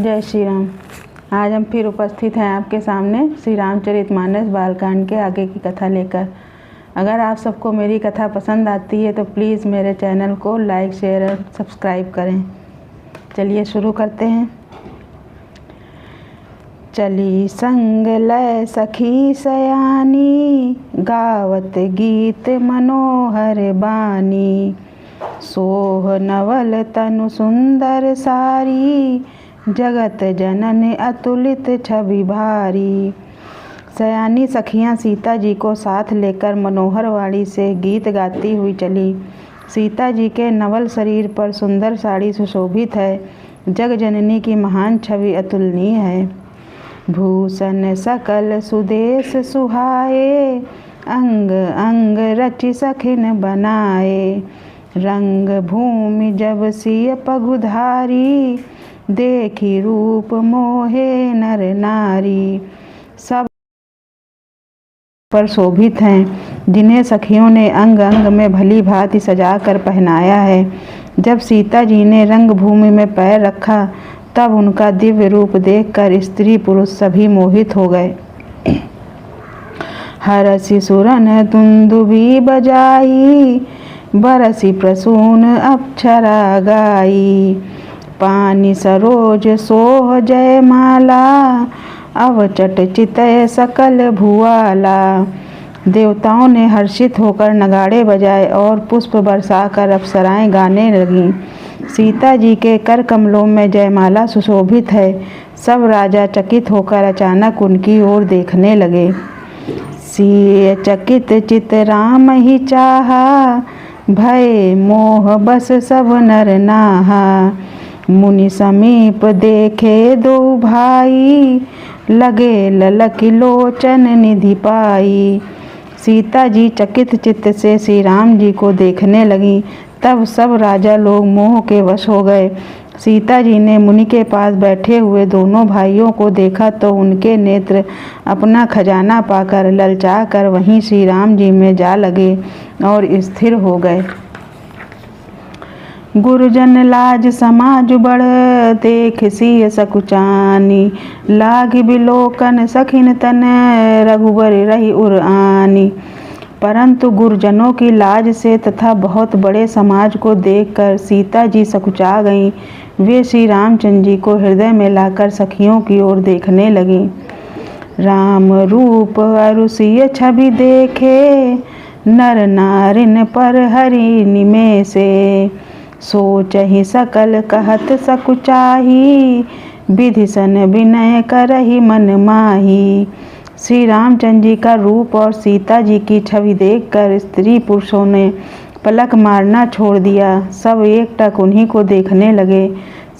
जय श्री राम। आज हम फिर उपस्थित हैं आपके सामने श्री रामचरितमानस बालकांड के आगे की कथा लेकर। अगर आप सबको मेरी कथा पसंद आती है तो प्लीज़ मेरे चैनल को लाइक, शेयर और सब्सक्राइब करें। चलिए शुरू करते हैं। चली संग लय सखी सयानी, गावत गीत मनोहर बानी। सोह नवल तनु सुंदर सारी, जगत जनन अतुलित छवि भारी। सयानी सखियाँ सीता जी को साथ लेकर मनोहर वाणी से गीत गाती हुई चली। सीता जी के नवल शरीर पर सुंदर साड़ी सुशोभित है। जग जननी की महान छवि अतुलनीय है। भूषण सकल सुदेश सुहाए, अंग अंग रचि सखिन बनाए। रंग भूमि जब सिय पगुधारी, देखी रूप मोहे नर नारी। सब पर शोभित हैं, जिन्हें सखियों ने अंग अंग में भली भांति सजा कर पहनाया है। जब सीता जी ने रंग भूमि में पैर रखा तब उनका दिव्य रूप देखकर स्त्री पुरुष सभी मोहित हो गए। हरसि सुरन दुंदुभी बजाई, बरसी प्रसून अप्सरा गाई। पानी सरोज सोह जयमाला, अवचट चितय सकल भुआला। देवताओं ने हर्षित होकर नगाड़े बजाए और पुष्प बरसाकर अप्सराएं गाने लगीं। सीता जी के कर कमलों में जयमाला सुशोभित है। सब राजा चकित होकर अचानक उनकी ओर देखने लगे। सिय चकित चित राम ही चाहा, भय मोह बस सब नर नाहा। मुनि समीप देखे दो भाई, लगे ललकी लोचन निधि पाई। सीता जी चकित चित्त से श्री राम जी को देखने लगी। तब सब राजा लोग मोह के वश हो गए। सीता जी ने मुनि के पास बैठे हुए दोनों भाइयों को देखा तो उनके नेत्र अपना खजाना पाकर ललचा कर वहीं श्री राम जी में जा लगे और स्थिर हो गए। गुरुजन लाज समाज बड़, देख सिय सकुचानी। लाग बिलोकन सखिन तन, रघुबर रही उर आनी। परंतु गुरुजनों की लाज से तथा बहुत बड़े समाज को देखकर सीता जी सकुचा गईं। वे श्री रामचंद्र जी को हृदय में लाकर सखियों की ओर देखने लगीं। राम रूप अरु सिय छवि देखे, नर नारिन पर हरि निमेषे। सोचहि सकल कहत सकुचाही, विधि सन विनय करहि मन माही। श्री रामचंद्र जी का रूप और सीता जी की छवि देखकर स्त्री पुरुषों ने पलक मारना छोड़ दिया। सब एकटक उन्हीं को देखने लगे।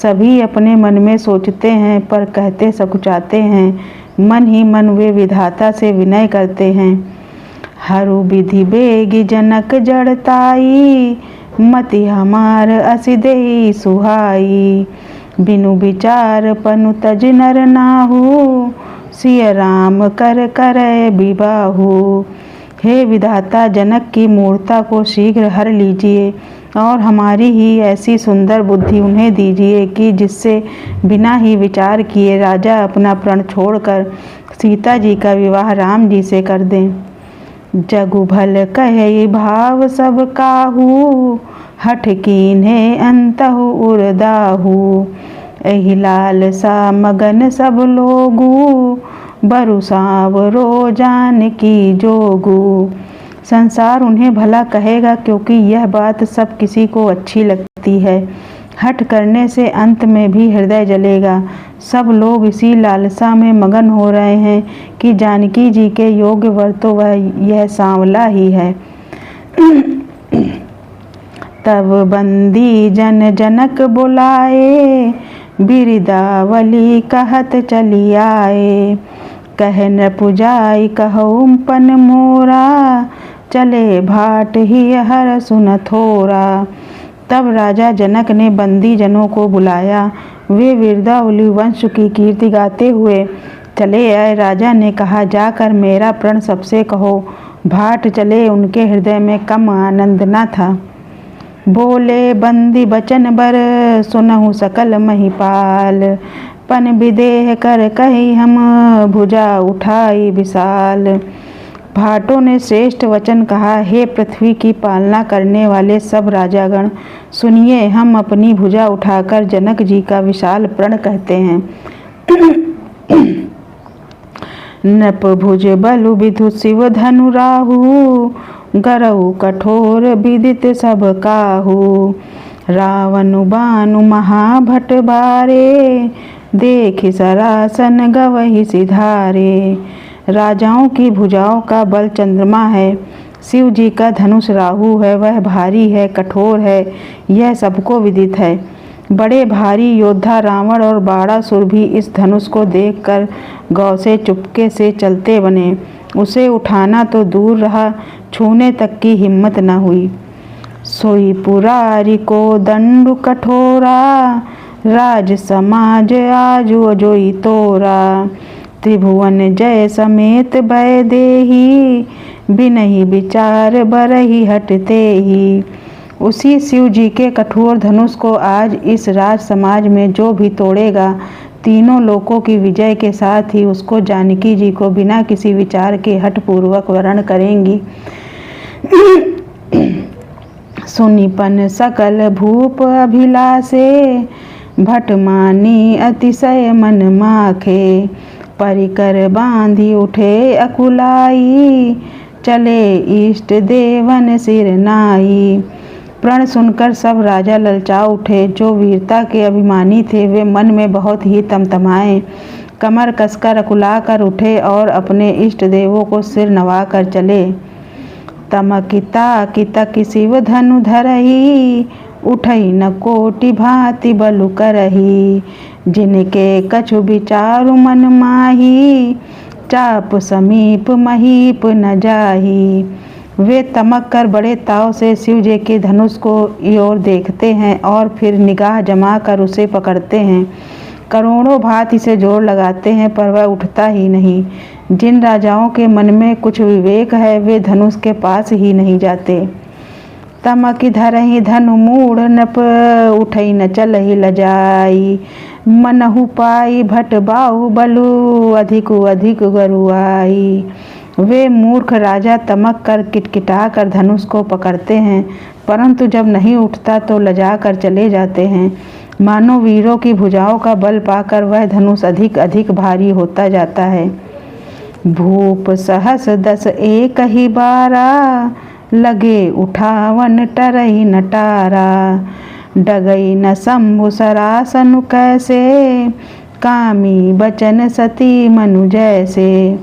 सभी अपने मन में सोचते हैं पर कहते सकुचाते हैं। मन ही मन वे विधाता से विनय करते हैं। हरु विधि बेगी जनक जड़ताई, मति हमार असि देहि सुहाई। बिनु विचार पनु तज नर नाहु, सिय राम कर करे विबाहु। हे विधाता, जनक की मूर्ता को शीघ्र हर लीजिए और हमारी ही ऐसी सुंदर बुद्धि उन्हें दीजिए कि जिससे बिना ही विचार किए राजा अपना प्रण छोड़कर सीता जी का विवाह राम जी से कर दें। जगु भल कहे भाव सब काहू, हठ कीन्हे अंतहु उरदाहू। एहि लालसा मगन सब लोगू, बरु सांवरो जानकी जोगू। संसार उन्हें भला कहेगा क्योंकि यह बात सब किसी को अच्छी लगती है। हठ करने से अंत में भी हृदय जलेगा। सब लोग इसी लालसा में मगन हो रहे हैं कि जानकी जी के योग्य वर तो वह यह सांवला ही है। तब बंदी जन जनक बुलाए, बिरदावली कहत चली आए। कह न पुजाई कहूँ पन मोरा, चले भाट ही हर सुन थोरा। तब राजा जनक ने बंदी जनों को बुलाया। वे बिरदावली वंश की कीर्ति गाते हुए चले आए। राजा ने कहा, जाकर मेरा प्रण सबसे कहो। भाट चले उनके हृदय में कम आनंद न था। बोले बंदी बचन बर, सुनहु सकल महिपाल। पन विदेह कर कही हम भुजा उठाई विशाल। भाटों ने श्रेष्ठ वचन कहा, हे पृथ्वी की पालना करने वाले सब राजागण, सुनिए, हम अपनी भुजा उठाकर जनक जी का विशाल प्रण कहते हैं। नप भुज बलु विधु शिव धनु राहु, गरऊ कठोर विदित सब काहू। रावनु बानु महाभट बारे, देख सरासन गवही सिधारे। राजाओं की भुजाओं का बल चंद्रमा है, शिव जी का धनुष राहु है, वह भारी है, कठोर है, यह सबको विदित है। बड़े भारी योद्धा रावण और बाणासुर भी इस धनुष को देखकर गौ से चुपके से चलते बने। उसे उठाना तो दूर रहा, छूने तक की हिम्मत न हुई। सोई पुरारी को दंडु कठोरा, राज समाज आजु अजोई तोरा। त्रिभुवन जय समेत भय देही, बिनहि विचार बरही हटते ही। उसी शिव जी के कठोर धनुष को आज इस राज समाज में जो भी तोड़ेगा, तीनों लोकों की विजय के साथ ही उसको जानकी जी को बिना किसी विचार के हठपूर्वक वरण करेंगी। सुनिपन सकल भूप अभिलाषे, भटमानी अतिशय मन माखे। परिकर बांधी उठे अकुलाई, चले इष्ट देवन सिर नाई। प्रण सुनकर सब राजा ललचा उठे। जो वीरता के अभिमानी थे वे मन में बहुत ही तमतमाए, कमर कसकर अकुला कर उठे और अपने इष्ट देवों को सिर नवा कर चले। तमकिता कितक शिव धनु धरही, उठई न कोटि भांति बलु करही। जिनके कछु विचारु मन माही, चाप समीप महीप न जाही। वे तमक कर बड़े ताव से शिव जी के धनुष को ओर देखते हैं और फिर निगाह जमा कर उसे पकड़ते हैं। करोड़ों भांति से जोर लगाते हैं पर वह उठता ही नहीं। जिन राजाओं के मन में कुछ विवेक है वे धनुष के पास ही नहीं जाते। तमक धरहि धनु मूढ़ नप, उठई न चलहि लजाई। मनहु पाई भट बाहु बलु, अधिकु अधिक गरुआई। वे मूर्ख राजा तमक कर किटकिटा कर धनुष को पकड़ते हैं, परंतु जब नहीं उठता तो लजा कर चले जाते हैं। मानो वीरों की भुजाओं का बल पाकर वह धनुष अधिक अधिक भारी होता जाता है। भूप सहस 10 एक ही बारा, लगे उठावन टरही नटारा। डगई न शंभु सरासनु कैसे, कामी बचन सती मनु जैसे।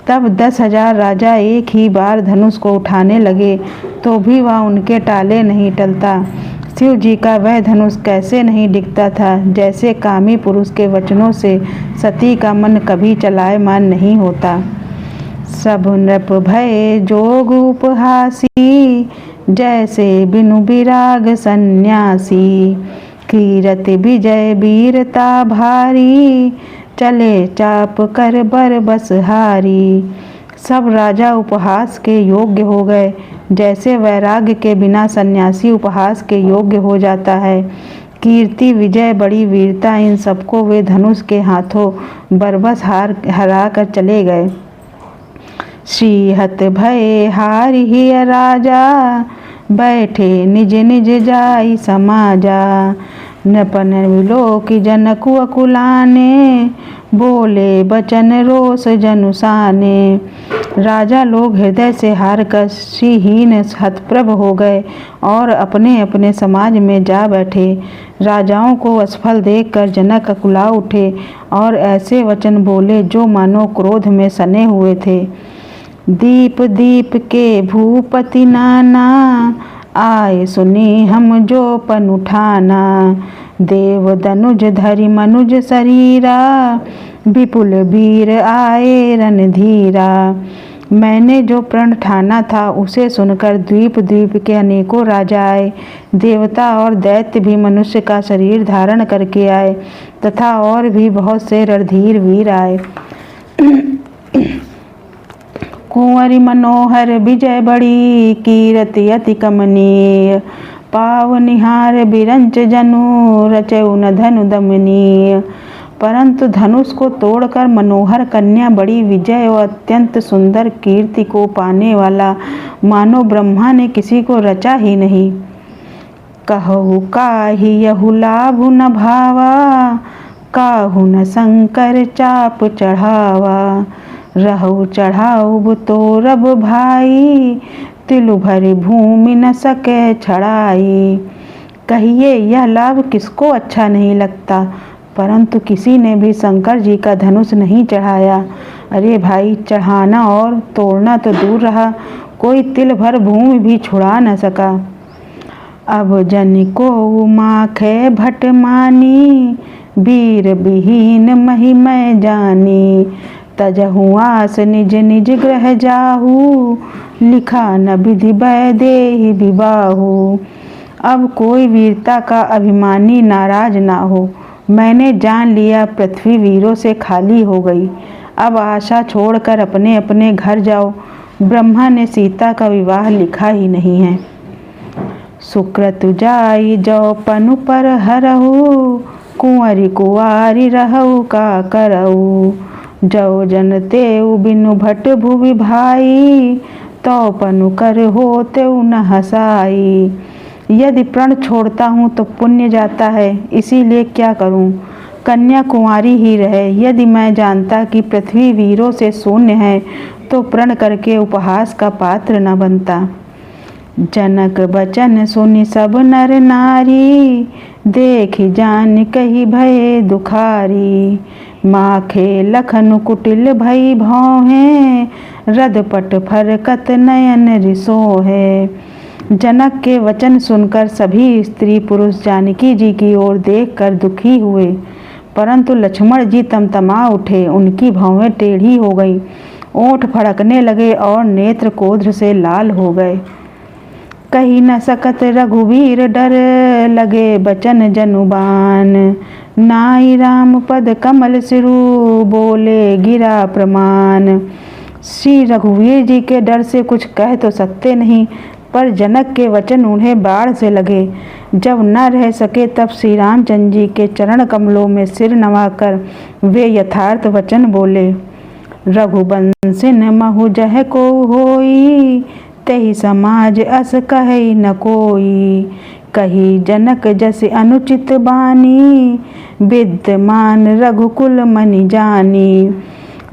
तब 10,000 राजा एक ही बार धनुष को उठाने लगे तो भी वह उनके टाले नहीं टलता। शिव जी का वह धनुष कैसे नहीं डिगता था, जैसे कामी पुरुष के वचनों से सती का मन कभी चलायमान नहीं होता। सब नृप भय जोग उपहासी, जैसे बिनु विराग सन्यासी। कीरत विजय वीरता भारी, चले चाप कर बर बस हारी। सब राजा उपहास के योग्य हो गए, जैसे वैराग्य के बिना सन्यासी उपहास के योग्य हो जाता है। कीर्ति विजय बड़ी वीरता, इन सबको वे धनुष के हाथों बरबस हरा कर चले गए। श्रीहत भय हारि हिय राजा, बैठे निज निज जाई समाजा। नपन विलोक जनकु अकुलाने, बोले बचन रोष जनुसाने। राजा लोग हृदय से हार कर श्रीहीन हतप्रभ हो गए और अपने अपने समाज में जा बैठे। राजाओं को असफल देखकर जनक अकुला उठे और ऐसे वचन बोले जो मानो क्रोध में सने हुए थे। दीप दीप के भूपति नाना, आए सुनी हम जो पन उठाना। देव दनुज धरि मनुज शरीरा, विपुल वीर आए रणधीरा। मैंने जो प्रण ठाना था उसे सुनकर द्वीप द्वीप के अनेकों राजा आए। देवता और दैत्य भी मनुष्य का शरीर धारण करके आए तथा और भी बहुत से रणधीर वीर आए। कुंवरी मनोहर विजय बड़ी, कीरति अति कमनीय। पाव निहार बिरंच जनु, रचउ न धनु दमनीय। परंतु धनुष को तोड़कर मनोहर कन्या बड़ी विजय और अत्यंत सुंदर कीर्ति को पाने वाला मानो ब्रह्मा ने किसी को रचा ही नहीं। कहु काहि यहु लाभु न भावा, काहु न शंकर चाप चढ़ावा। रहु चढ़ाऊ तो रब भाई, तिलु भरी भूमि न सके छड़ाई। कहिए यह लाभ किसको अच्छा नहीं लगता, परंतु किसी ने भी शंकर जी का धनुष नहीं चढ़ाया। अरे भाई, चढ़ाना और तोड़ना तो दूर रहा, कोई तिल भर भूमि भी छुड़ा न सका। अब जन को माखे भट मानी, वीर विहीन महिमै जानी। तजहु आस निज निज ग्रह जाहू, लिखा न विधि वैदेही विबाहू। अब कोई वीरता का अभिमानी नाराज ना हो। मैंने जान लिया पृथ्वी वीरों से खाली हो गई। अब आशा छोड़कर अपने अपने घर जाओ। ब्रह्मा ने सीता का विवाह लिखा ही नहीं है। सुक्रतु जाई जो पनु पर हरहु, कुंवरी कुंवारी रहु का करऊ। जो जन तेउ बिनु भट भुवि भाई, तो पनु कर हो तेउ न हसाई। यदि प्रण छोड़ता हूँ तो पुण्य जाता है, इसीलिए क्या करूँ, कन्या कुंवारी ही रहे। यदि मैं जानता कि पृथ्वी वीरों से शून्य है तो प्रण करके उपहास का पात्र न बनता। जनक बचन सुनि सब नर नारी, देखि जान कही भये दुखारी। माखे लखन कुटिल भई भौहें, रदपट फरकत नयन रिसोहे। जनक के वचन सुनकर सभी स्त्री पुरुष जानकी जी की ओर देखकर दुखी हुए, परंतु लक्ष्मण जी तमतमा उठे। उनकी भौहें टेढ़ी हो गई, ओंठ फड़कने लगे और नेत्र क्रोध से लाल हो गए। कही न सकत रघुवीर डर, लगे बचन जनुबान। नाई राम पद कमल सिरु, बोले गिरा प्रमाण। श्री रघुवीर जी के डर से कुछ कह तो सकते नहीं, पर जनक के वचन उन्हें बाढ़ से लगे। जब न रह सके तब श्री रामचंद्र जी के चरण कमलों में सिर नवाकर वे यथार्थ वचन बोले। रघुबंसिन महु जह को होई, तेहि समाज अस कहि न कोई। कही जनक जस अनुचित बानी, विद्यमान रघुकुल मनि जानी।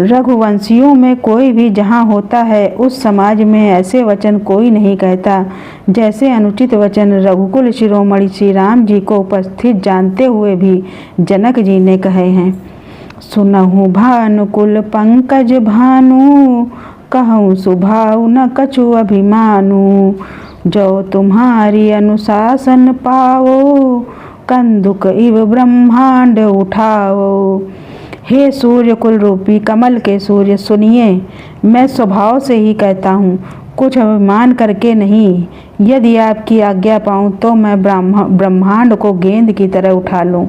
रघुवंशियों में कोई भी जहाँ होता है उस समाज में ऐसे वचन कोई नहीं कहता जैसे अनुचित वचन रघुकुल शिरोमणि श्री राम जी को उपस्थित जानते हुए भी जनक जी ने कहे हैं। सुनहु भानुकुल पंकज भानु, कहूँ सुभाव न कछु अभिमानु। जो तुम्हारी अनुशासन पाओ, कंदुक इव ब्रह्मांड उठाओ। हे सूर्य कुल रूपी कमल के सूर्य, सुनिए, मैं स्वभाव से ही कहता हूँ, कुछ अभिमान करके नहीं। यदि आपकी आज्ञा पाऊँ तो मैं ब्रह्मांड को गेंद की तरह उठा लूँ।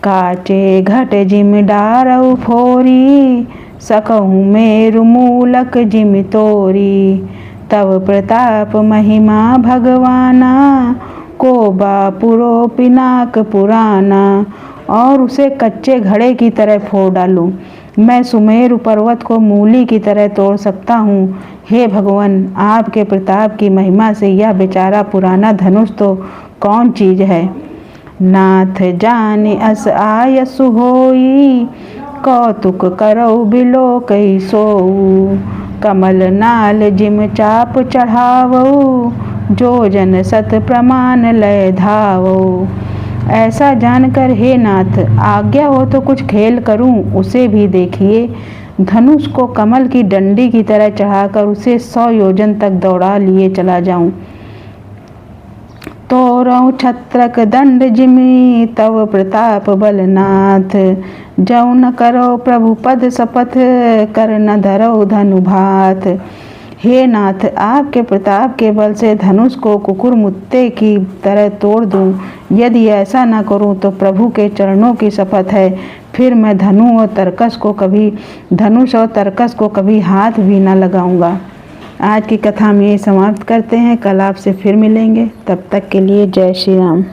काचे घट जिम डारऊ फोरी, सकहूँ मेरु मूलक जिम तोरी। तब प्रताप महिमा भगवाना, को बापुरो पिनाक पुराना। और उसे कच्चे घड़े की तरह फोड़ डालूं। मैं सुमेरु पर्वत को मूली की तरह तोड़ सकता हूँ। हे भगवान, आपके प्रताप की महिमा से यह बेचारा पुराना धनुष तो कौन चीज है। नाथ जाने अस आयसु होई, कौतुक करौ बिलो कही सोऊ। कमल नाल जिम चाप चढ़ावो, जो जन सत प्रमाण लय धावो। ऐसा जानकर हे नाथ, आज्ञा हो तो कुछ खेल करूं, उसे भी देखिए। धनुष को कमल की डंडी की तरह चढ़ाकर उसे 100 योजन तक दौड़ा लिए चला जाऊं। तोरऊ छत्रक दंड जिमि, तव प्रताप बलनाथ। जौ न करो प्रभु पद शपथ, कर न धरो धनु भात। हे नाथ, आपके प्रताप के बल से धनुष को कुकुर मुत्ते की तरह तोड़ दूं। यदि ऐसा न करूं तो प्रभु के चरणों की शपथ है, फिर मैं धनुष और तरकस को कभी हाथ भी न लगाऊंगा। आज की कथा हम यही समाप्त करते हैं। कल आपसे फिर मिलेंगे। तब तक के लिए जय श्री राम।